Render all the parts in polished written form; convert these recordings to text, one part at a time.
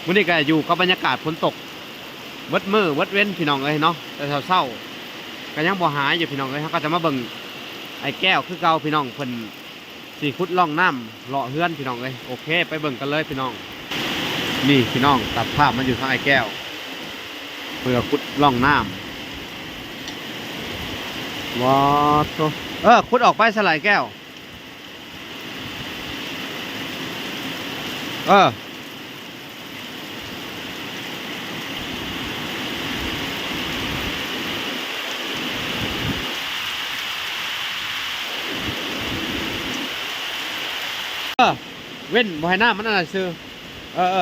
วันนี้ก็อยู่กับบรรยากาศฝนตกวัดมือวัดเว้นพี่น้องเลยเนาะแต่เศร้าๆก็ยังบ่หายอยู่พี่น้องเลยเขาก็จะมาเบิ่งไอ้แก้วคือเก่าพี่น้องเพิ่นสีขุดล่องน้ำเลาะเฮือนพี่น้องเลยโอเคไปเบิ่งกันเลยพี่น้องนี่พี่น้องตัดภาพมันอยู่ทางไอ้แก้วเพื่อขุดล่องน้ำว้าวขุดออกไปสลายแก้วเว้นบ่ให้น้ำมันอะไรซื้อ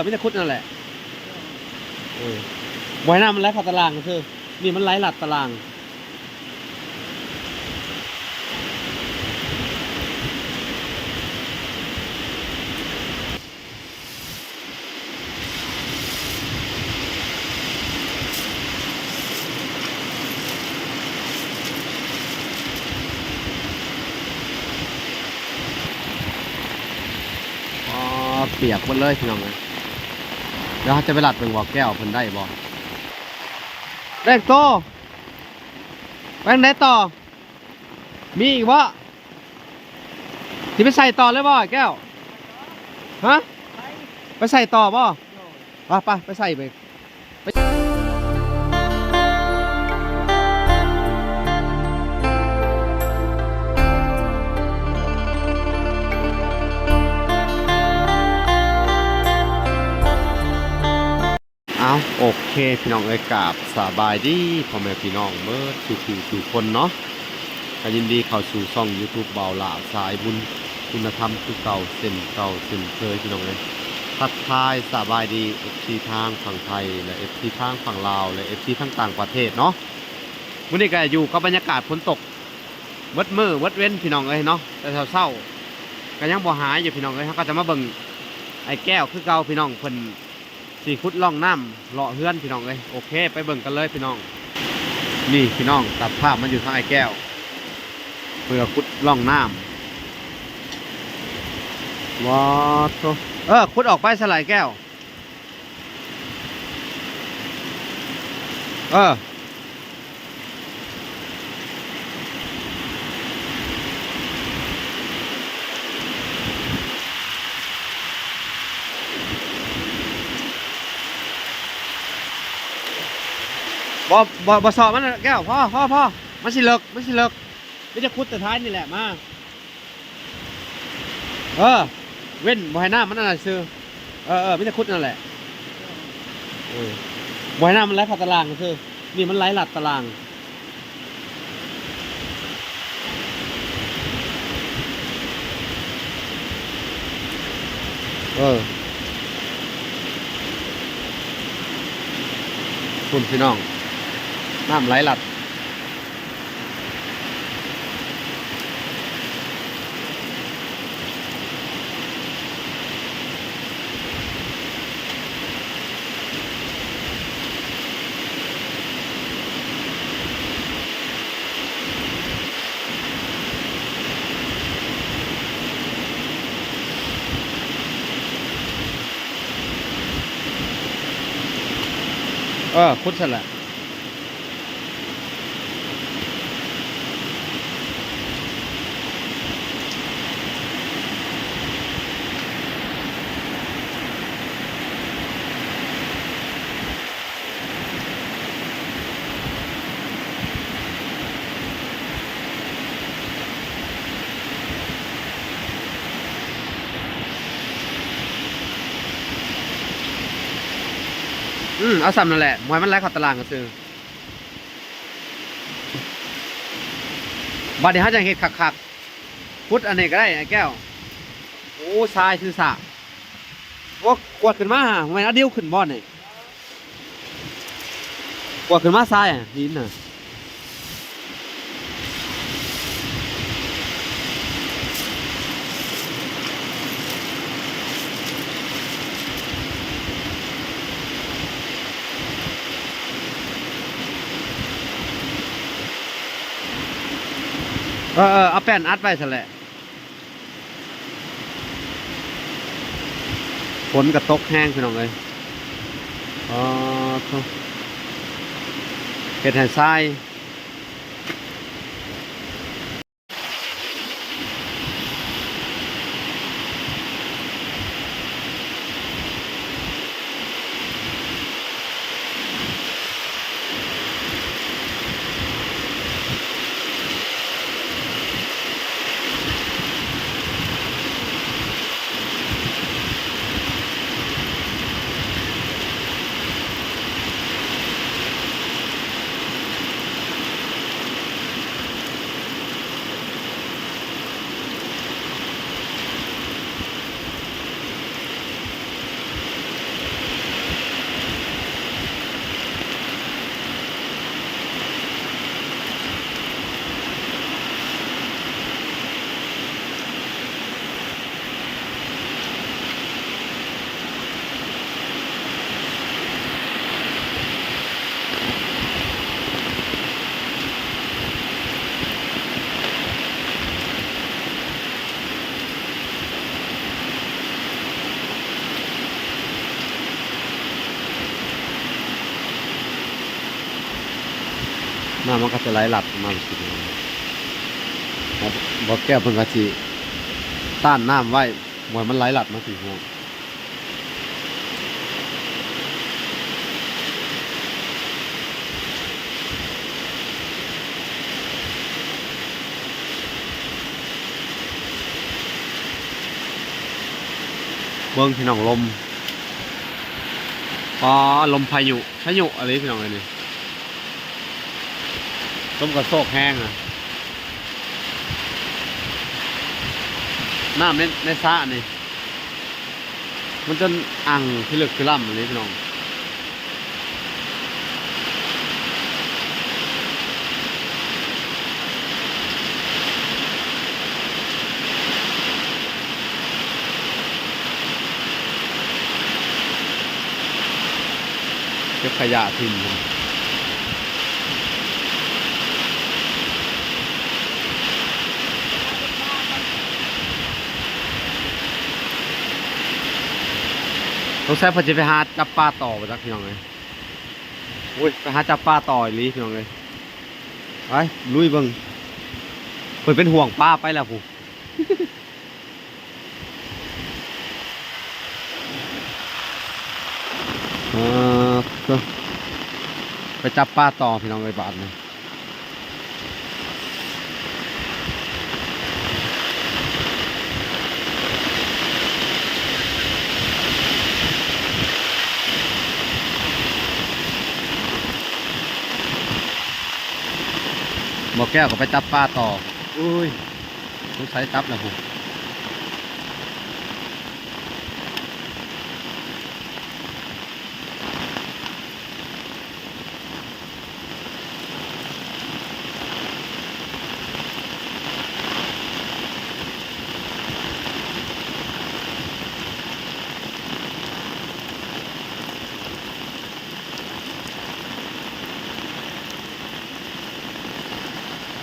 ไม่ได้ขุดนั่นแหละบ่ให้น้ำมันไหลเข้าตารางซื้อนี่มันไหลหลัดตารางเปียกหมดเลยพี่น้องเลยเดี๋ยวจะไปหลัดเป็นบ่อแก้วเพิ่นได้บ่แดงโตแดงได้ต่อมีอีกบ่ที่ไปใส่ต่อเลยบ่แก้วฮะไปใส่ต่อบ่ไปใส่ไปโอเคพี่น้องเอกราบสบายดีพ่อแม่พี่น้องเมื่อสู่คนเนาะก็ยินดีเข้าสู่ช่อง YouTube เบาหลาสายบุญคุณธรรมคือเก่าเส้นเคยพี่น้องเลยทักทายสบายดี FC ทางฝั่งไทยและ FC ทางฝั่งลาวและ FC ทางต่างประเทศเนาะวันนี้ก็อยู่กับบรรยากาศฝนตกวัดมือวัดเว้นพี่น้องเลยเนาะแต่เศร้าๆก็ยังบ่หายอยู่พี่น้องเลยเขาก็จะมาเบิ่งไอ้แก้วคือเก่าพี่น้องเพิ่นสีขุดล่องน้ำเลาะเฮือนพี่น้องเลยโอเคไปเบิ่งกันเลยพี่น้องนี่พี่น้องตัดภาพมันอยู่ทางไอ้แก้วเพื่อขุดล่องน้ำว้าวขุดออกไปสลายแก้วบ่สอบมันแก้วพ่อมันสิเลิกไม่จะขุดแต่ท้ายนี่แหละมาเว้นบ่ให้น้ำมันอะไรซื้อไม่จะขุดนั่นแหละบ่ให้น้ำมันไหลเข้าตารางซื้อนี่มันไหลหลัดตารางคุณพี่น้องน้ำไหลหลัดคุดเสร็จแล้วเอาซ้ำนั่นแหละมวยมันไล่เข้าตารางก็คือบัดนี้เขาจะเห็ดคักพุดอันนี้ก็ได้ไอ้แก้วโอ้ทรายคือสะว่ากวดขึ้นมาทำไมเอาเดียวขึ้นบ่อนนี่กวดขึ้นมาทรายดินน่ะเอาแป้นอัดไว้ซะแหละฝนกระตกแห้งพี่น้องเลย อ๋อเฮ็ดให้ทรายน้ำมันก็จะไหลหลักมาสิบ่แก้วเพิ่นก็สิต้านน้ำไว้บ่ให้มันไหลหลักมาสิครับเบิ่งพี่น้องลมอ๋อลมพายุอะไรพี่น้องเอ้ยนี่ลมกระโชกแห้งอ่ะน้ำในสระนี่มันจนอ่างพิลึกพิล่ำเลยพี่น้องเก็บขยะทิ้งต้องใช้พอจะไปหาจับปลาต่อไปจักพี่น้องเลยโอ้ยไปหาจับปลาต่ออีหลีพี่น้องเลยไปลุยเบิ่งเพิ่นเป็นห่วงปลาไปแล้วผู้ เออไปจับปลาต่อพี่น้องเลยบาทเลยบ่แก้วก็ไปจับปลาต่ออุ้ยต้องใช้จับแล้วผู้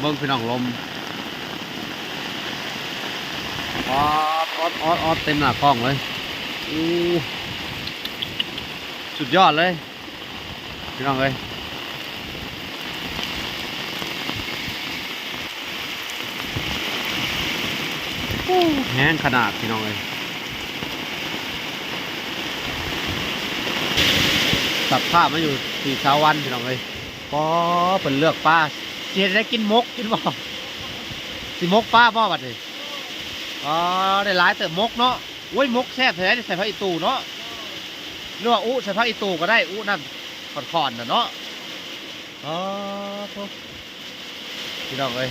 เบิ่งพี่น้องลมออดเต็มหน้ากล้องเลยอู้สุดยอดเลยพี่น้องเลยแห้งขนาดพี่น้องเลยตัดภาพมาอยู่4 เช้าวันพี่น้องเลยก็เป็นเลือกปลาเสียได้กินมกกินบ่สิมกปลาบ่บัดนี้อ๋อได้หลายเติมมกเนาะโอ้ยมกแซ่บแท้ใส่ผักอีตูเนาะหรือว่าอู้ใส่ผักอีตูก็ได้อู้นั่นขอนๆน่ะเนาะอ๋อทุกพี่น้องเลย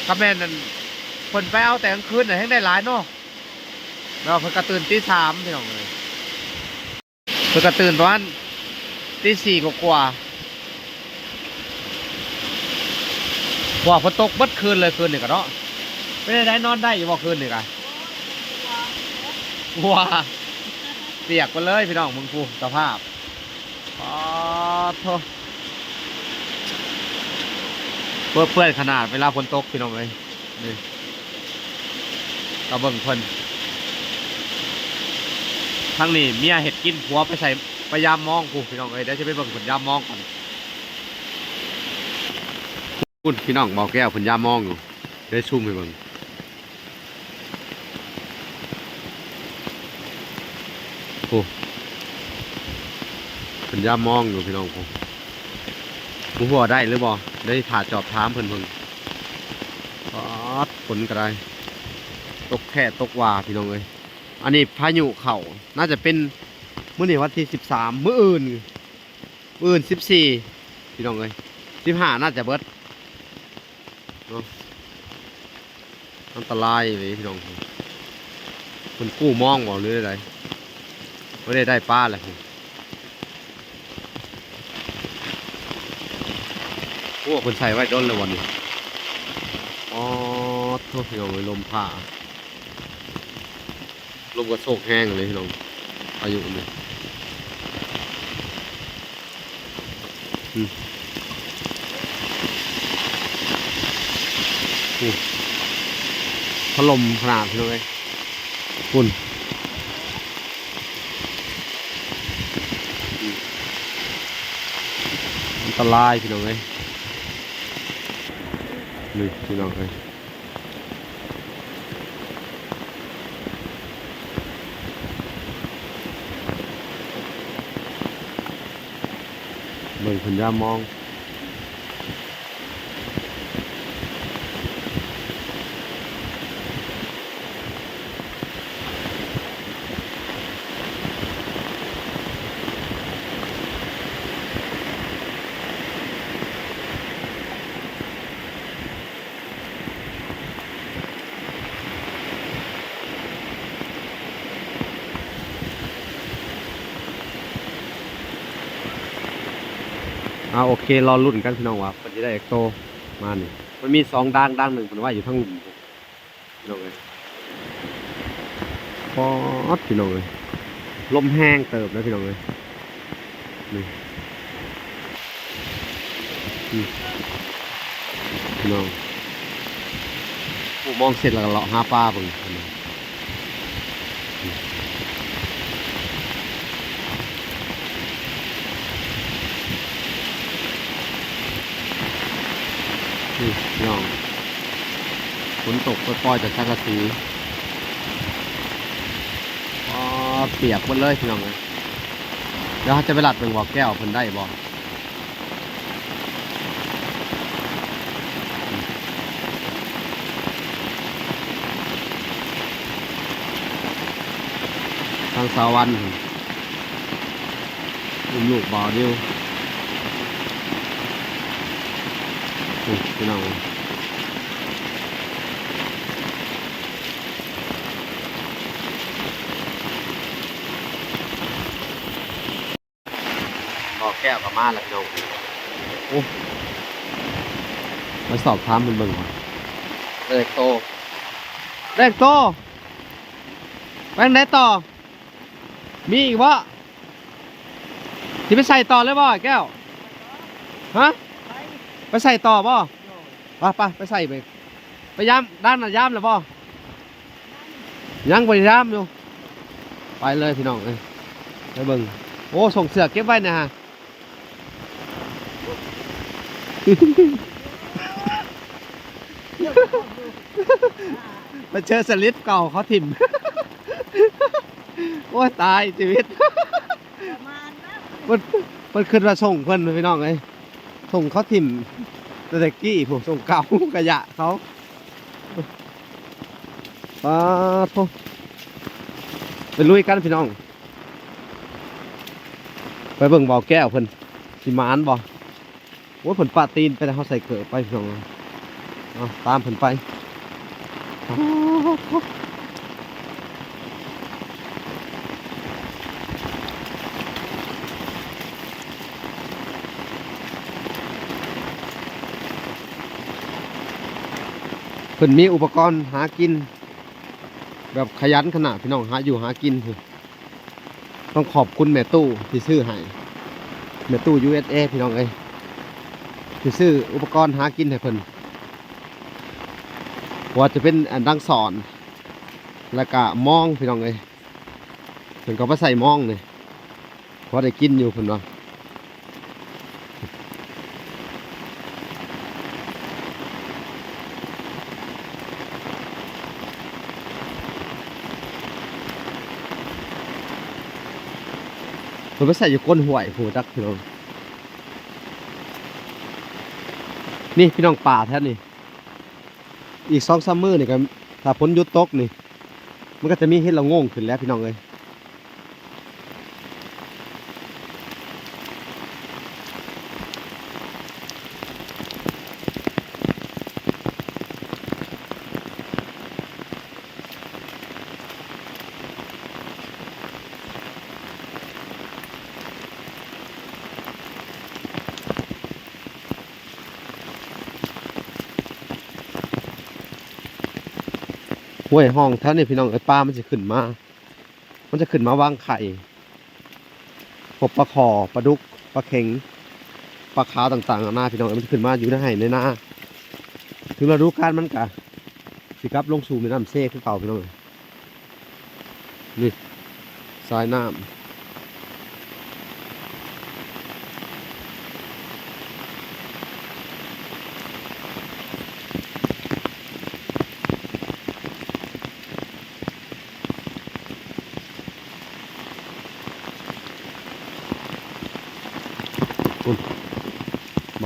คาแมนนั่นคนไปเอาแต่กลางคืนน่ะให้ได้หลายเนาะเราเพิ่นก็ตื่นตี 3พี่น้องเลยเพิ่นก็ตื่นประมาณตี 4กว่าฝนตกเบิดคืนเลยคืนนี่ก็เนาะไม่ได้นอนได้อยู่บ่คืนนี่กันว้าเปียกไปเลยพี่น้องมึงกูสภาพอ๋อโธ่เปื้อนขนาดเวลาฝนตกพี่น้องเลยนี่ตะเบิ่งเพิ่น ทั้งนี้เมียเห็ดกินผัวไปใส่ไปยามมองกูพี่น้องเอ้ยเดี๋ยวจะไปเบิ่งผลยามมองก่อนคุณพี่น้องบอกแก้วผลยามมองอยู่ได้ชุ่มให้เบิ่งโอ้ผลยามมองอยู่พี่น้องกูมึงหัวได้หรือบ่ได้ถ่าจอบถามเพิ่นฝนก็ได้ตกแค่ตกว่าพี่น้องเอ้ยอันนี้พายุเข่าน่าจะเป็นมื้อนี้วันที่13มื้ออื่น14พี่น้องเอ้ย15น่าจะเบิดเนาะอันตรายเลยพี่น้องคนกู้มองบ่หรืออะไรไม่ได้ปลาเลยพวกคนใส่ไว้ด้นเลยวันนี้อ๋อโทษพี่น้องเลยลมผ่าลมกระโชกแห้งเลยพี่น้องอายุนี่พัดลมขนาดพี่น้องเลยคุณอันตรายพี่น้องเลยนี่พี่น้องเลยเบิ่งผลยามองโอเครอรุ่นกันพี่น้องว่ามันจะได้เอ็กโตมาหนึ่งมันมี2ด่างหนึ่งผมว่าอยู่ทั้งหลุมพี่น้องเลยพอดพี่น้องเลยลมแห้งเติบนะพี่น้องเลยนี่พี่น้องมองเสร็จแล้วเลาะหาปลาเบิ่งน้องฝนตกปล่อยๆจากสังกะสีเปียกหมดเลยพี่น้องเลยเดี๋ยวจะไปหลัดเป็นบ่อแก้วเพิ่นได้บ่ทางสาวันลูกบ่อเดียวพี่น้องบ่อแก้วกับมาแล้วพี่น้องโอ้มาสอบถามมันเบิ่งก่อนเด็กโตแว่งได้ต่อมีอีกวะที่ไปใส่ต่อเลยบ่แก้วฮะไปใส่ต่อบ่ไปใส่ไปย้ำด้านน่ะย้ำเลยบ่ยังไปย้ำอยู่ไปเลยพี่น้องเลยไปเบิ่งโอ้ส่งเสือเก็บไว้นะฮะมาเจอสลิปเก่าเขาถิ่มโอ้ยตายชีวิตมันขึ้นมาส่งเพิ่นพี่น้องเลยส่งเขาถิ่มตะกี้ผมส่งเก่ากระยะเขาโทษไปลุยกันพี่น้องไปเบิ่งบ่อแก้วเพิ่นสิมานบ่โอ้ยเพิ่นปะตีนไปแล้วเขาใส่เกลือไปพี่น้องตามเพิ่นไปเพิ่นมีอุปกรณ์หากินแบบขยันขนาดพี่น้องหาอยู่หากินต้องขอบคุณแม่ตู้ที่ซื้อให้แม่ตู้ USA พี่น้องเอ้ยที่ซื้ออุปกรณ์หากินให้เพิ่นว่าจะเป็นดังสอนแล้วก็มองพี่น้องเอ้ย เพิ่นก็มาใส่หม้องนี่พอได้กินอยู่เพิ่นว่าเพิ่นไปใส่อยู่ก้นห้วยผู้จักพี่น้องนี่พี่น้องป่าแท้นี่อีก2-3 มื้อนี่ก็ถ้าฝนหยุดตกนี่มันก็จะมีเห็ดละโง่งขึ้นแล้วพี่น้องเอ้ยห้วยห้องแท้นี่พี่น้องเอ้ยปลามันจะขึ้นมามันจะขึ้นมาวางไข่พวกปลาขอปลาดุกปลาเข็งปลาขาวต่างๆนานาพี่น้องมันจะขึ้นมาอยู่ในไห่ในนาถึงฤดูกาลมันกะสิครับลงสู่แม่น้ำเซ่คือเก่าพี่น้องนี่สายน้ำ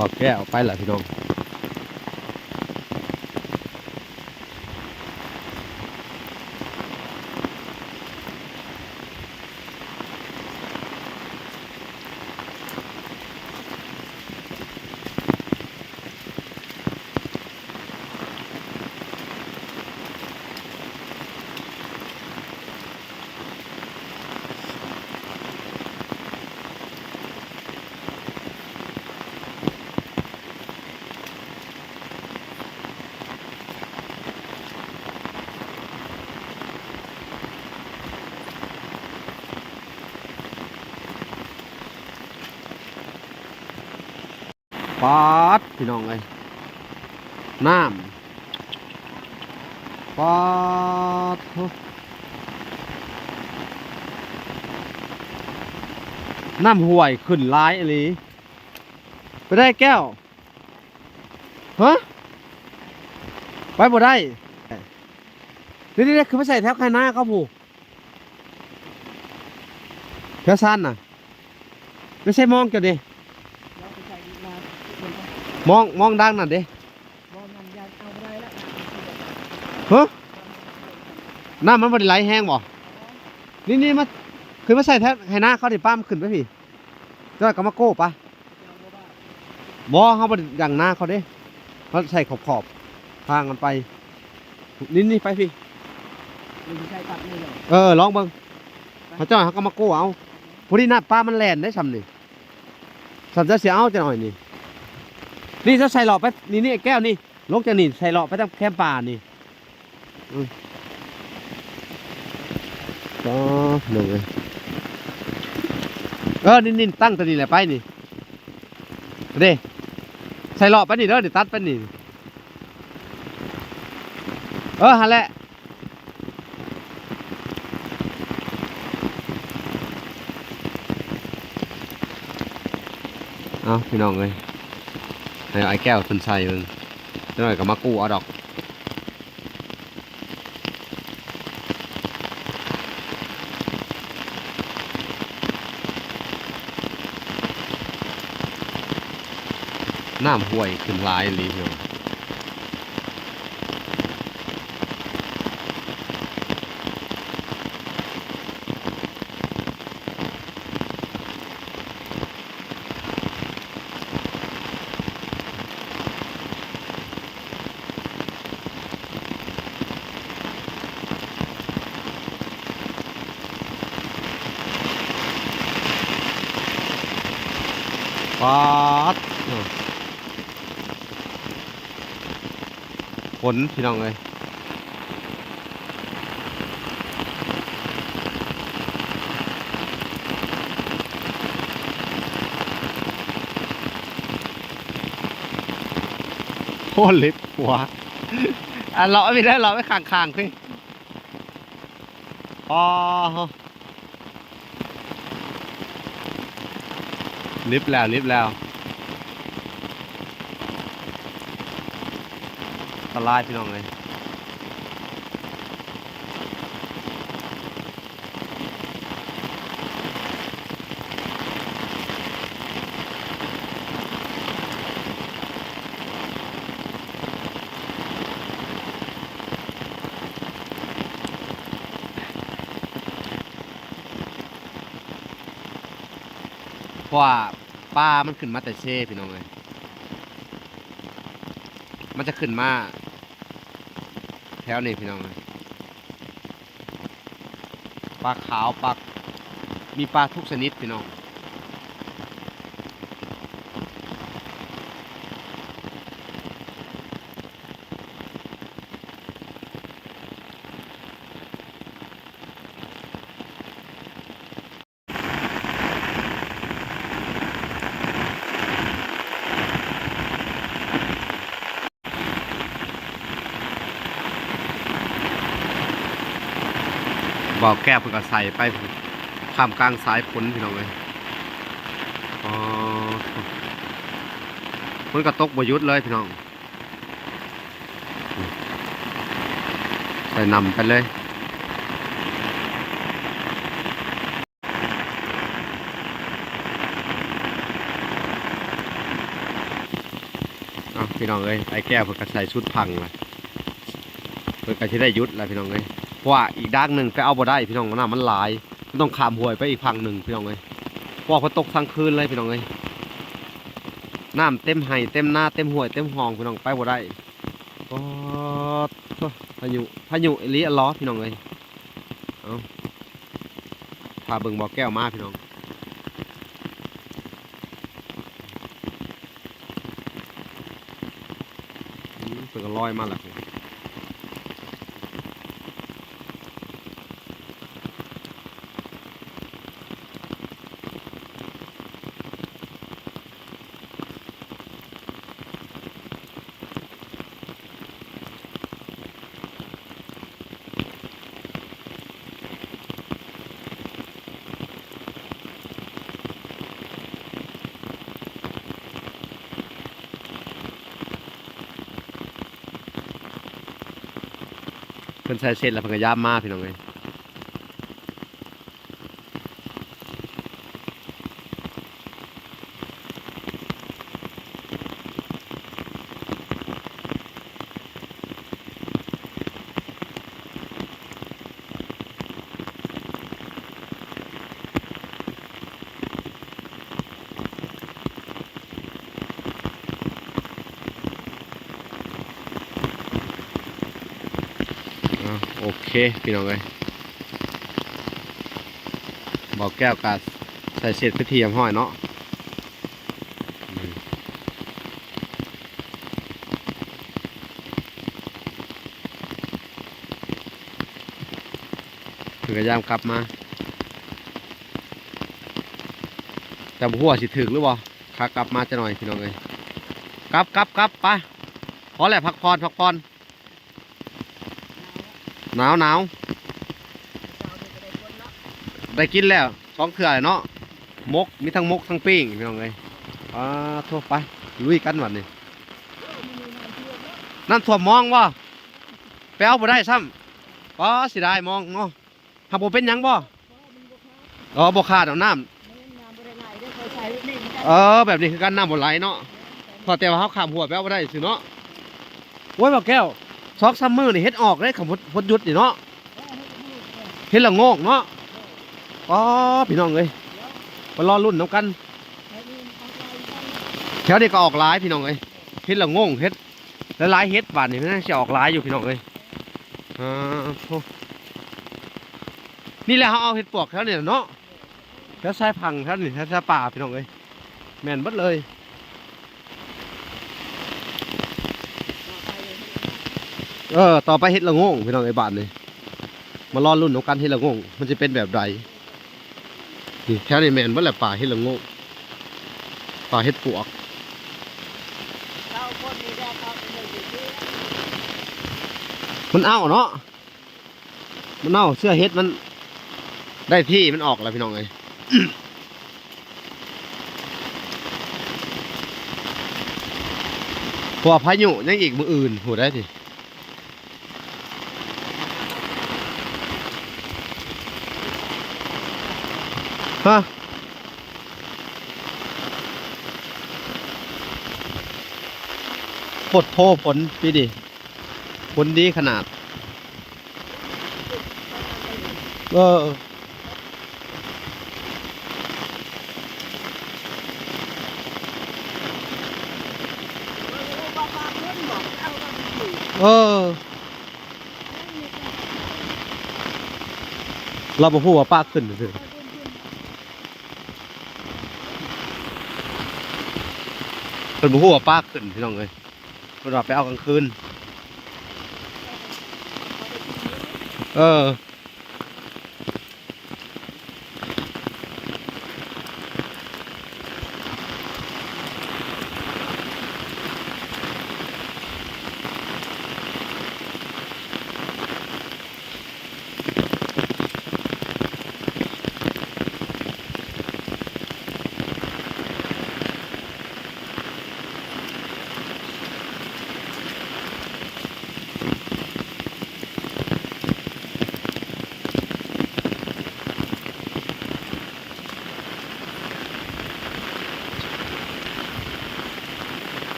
บอกแก้วไปละพี่น้องปาดพี่น้องเลยน้ำปาดน้ำห่วยขึ้นร้ายอะไรไปได้แก้วฮะไปบ่ได้นี่คือไม่ใส่แถวใครหน้าเขาผูแถวสั้นน่ะไม่ใช่มองกันดิมองดังนั่นดิฮะน้ำมันบ่ได้ไหลแห้งบ่นี่มาคือมาใส่แท้ให้หน้าเขาดิป้ามขึ้นไปพี่เจ้าก็มาโก้ปะบ่เขาบ่ได้ดังหน้าเขาเด้เขาใส่ขอบทางกันไปนี่ไปพี่ลองเบิ่งเขาเจ้าเขาก็มาโก้เอาพอดีหน้าป้ามันแล่นได้ซ้ำนี่ซ้ำจะเสียเอาจะหน่อยนี่จะใส่หลอดไปนี่แก้วนี่ลงจากนี่ใส่หลอดไปตามแคมป่านี่ก็หนึ่งเลยนี่ตั้งตัวนี้แหละไปนี่เด้ใส่หลอดไปนี่เด้อเดี๋ยวตัดไปนี่หันแหละเอาพี่น้องเลยให้ไอ้แก้วขึ้นใส่มึงจะหน่อยก็มากู้เอาดอกน้ำห่วยขึ้นลายลีเดียวป๊าดฝนพี่น้องเลยโคตรเล็บหัวเราไม่ได้เราไม่คางพี่อ๋อ ลิฟต์แล้วลิฟต์แล้วตะลายพี่น้องเลยเพราะว่าปลามันขึ้นมาแต่เช่พี่น้องเลยมันจะขึ้นมาแถวนี้พี่น้องเลยปลาขาวปลามีปลาทุกชนิดพี่น้องบ่อแก้วเพิ่งก็ใส่ไปข้ามกลางสายฝนพี่น้องเลยอ๋อฝนก็ตกบ่หยุดเลยพี่น้องใส่นำไปเลยพี่น้องเลยไอ้แก้วเพิ่งก็ใส่ชุดพังเลยเพิ่งก็จะได้ยุดแล้วพี่น้องเลยเพราะว่าอีกด้านหนึ่งไปเอาบ่ได้พี่น้องน้ำมันหลายมันต้องข้ามห้วยไปอีกพังหนึ่งพี่น้องเลยเพราะว่าฝนตกทั้งคืนเลยพี่น้องเลยน้ำเต็มไห่เต็มหน้าเต็มห้วยเต็มห้องพี่น้องไปบ่ได้ก็พายุเอลิล้อพี่น้องเลยเอาพาเบิ่งบ่อแก้วมาพี่น้องเพิ่งก็ลอยมาแล้วเพิ่นใส่เสร็จแล้วเพิ่นก็ย่ามมาพี่น้องเลยโอเคพี่น้องเลยบ่อแก้วกัดใส่เศษพิธียมห้อยเนาะถึงกระยามกลับมาแต่หัวสิถึกหรือบ่ขากลับมาจะหน่อยพี่น้องเลยกลับไปพอแหละพักผ่อนหนาวได้กินแล้วท้องเถื่อเนาะมกมีทั้งมกทั้งปิ้งพี่น้องเลยทั่วไปลุยกันวันนี้น้ำท่วมมองบ่ไปเอาบ่ได้ซ้ำสิได้มองเนาะหากบ่เป็นยังบ่บ่ขาดเอาน้ำแบบนี้คือการน้ำบ่ไหลเนาะพอแต่ว่าเขาข้ามหัวไปเอาบ่ได้สิเนาะโอ้ยบ่แก้วซอกซัมเมอร์นี่เฮ็ดออกเลยขมพดยุดนี่เนาะเฮ็ดละโงกเนาะพี่น้องเลยมารอรุ่นน้ำกันแถวนี้ก็ออกหลายพี่น้องเลยเฮ็ดละโงกเฮ็ดหลายเฮ็ดบาทนี่มันจะออกหลายอยู่พี่น้องเลยนี่แหละเขาเอาเฮ็ดปวกแถวนี้เนาะแถวชายพังแถวนี้แถวป่าพี่น้องเลยแม่นบัดเลยต่อไปเฮ็ดละโงกพี่น้องไอ้บาทนี่มารอรุ่นของการเฮ็ดละโงกมันจะเป็นแบบใดนี่แถวนี้แม่นบัดแหละป่าเฮ็ดละโงกป่าเฮ็ดปวกมันเอาเนาะมันเอาเสื้อเฮ็ดมันได้ที่มันออกแล้วพี่น้องเลย วพายุยังอีกมืออื่นหูได้สิฮะปดโพผลพี่ดิผลดีขนาดเออเราบอกว่าป้าขึ้นเถอะเป็นบอกว่าป้าขึ้นพี่น้องเลยเราไปเอากลางคืน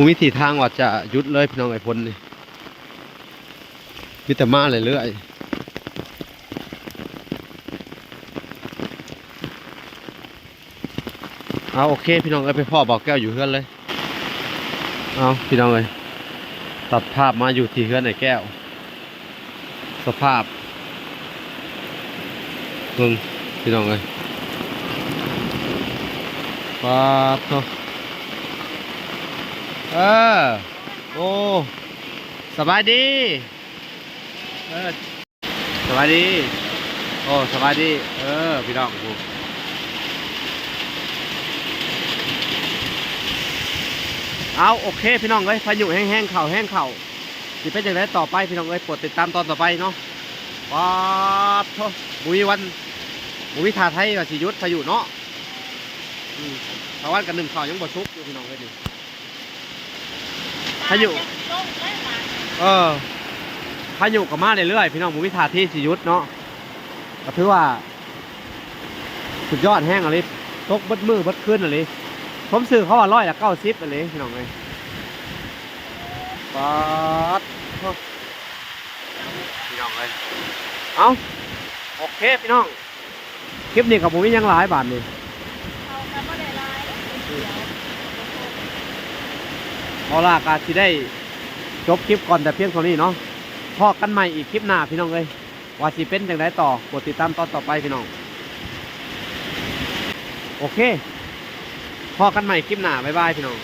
มูมิถีทางว่าจะยุดเลยพี่น้องไอ้พ้นนี่มีแต่มาเรื่อยๆเอาโอเคพี่น้องไปพ่อบอกแก้วอยู่เฮือนเลยเอาพี่น้องเลยตัดภาพมาอยู่ที่เฮือนไอ้แก้วสภาพมึงพี่น้องเลยป๊าบเนาะโอ้สบายดีสบายดีโอ้สบายดีพี่น้องกูเอาโอเคพี่น้องเลยพายุแห้งๆเข่าแห้งเข่าสิเป็นอย่างไรต่อไปพี่น้องเลยโปรดติดตามตอนต่อไปเนาะป๊าบโธ่บุยวันบุยทาไทยกับสิยุทธพายุเนาะชาวบ้านกันหนึ่งข่าวยังบ่ชุบอยู่พี่น้องเลยนี่พายุพายุก็มาเรื่อยๆพี่น้องบุวิธาที่สิยุทธเนาะก็ถือว่าสุดยอดแห้งอะไรตกบัดมือบัดขึ้นอะไรผมซื้อเขาว่า190อะไรพี่น้องเลยป๊าดพี่น้องเลยเอาโอเคพี่น้องคลิปนี้กับผมยังหลายบาทนี่เอาล่ะการที่ได้จบคลิปก่อนแต่เพียงเท่านี้เนาะพอกันใหม่อีกคลิปหน้าพี่น้องเลยว่าสิเป็นอย่างไรต่อโปรดติดตามตอนต่อไปพี่น้องโอเคพอกันใหม่คลิปหน้าบ๊ายบายพี่น้อง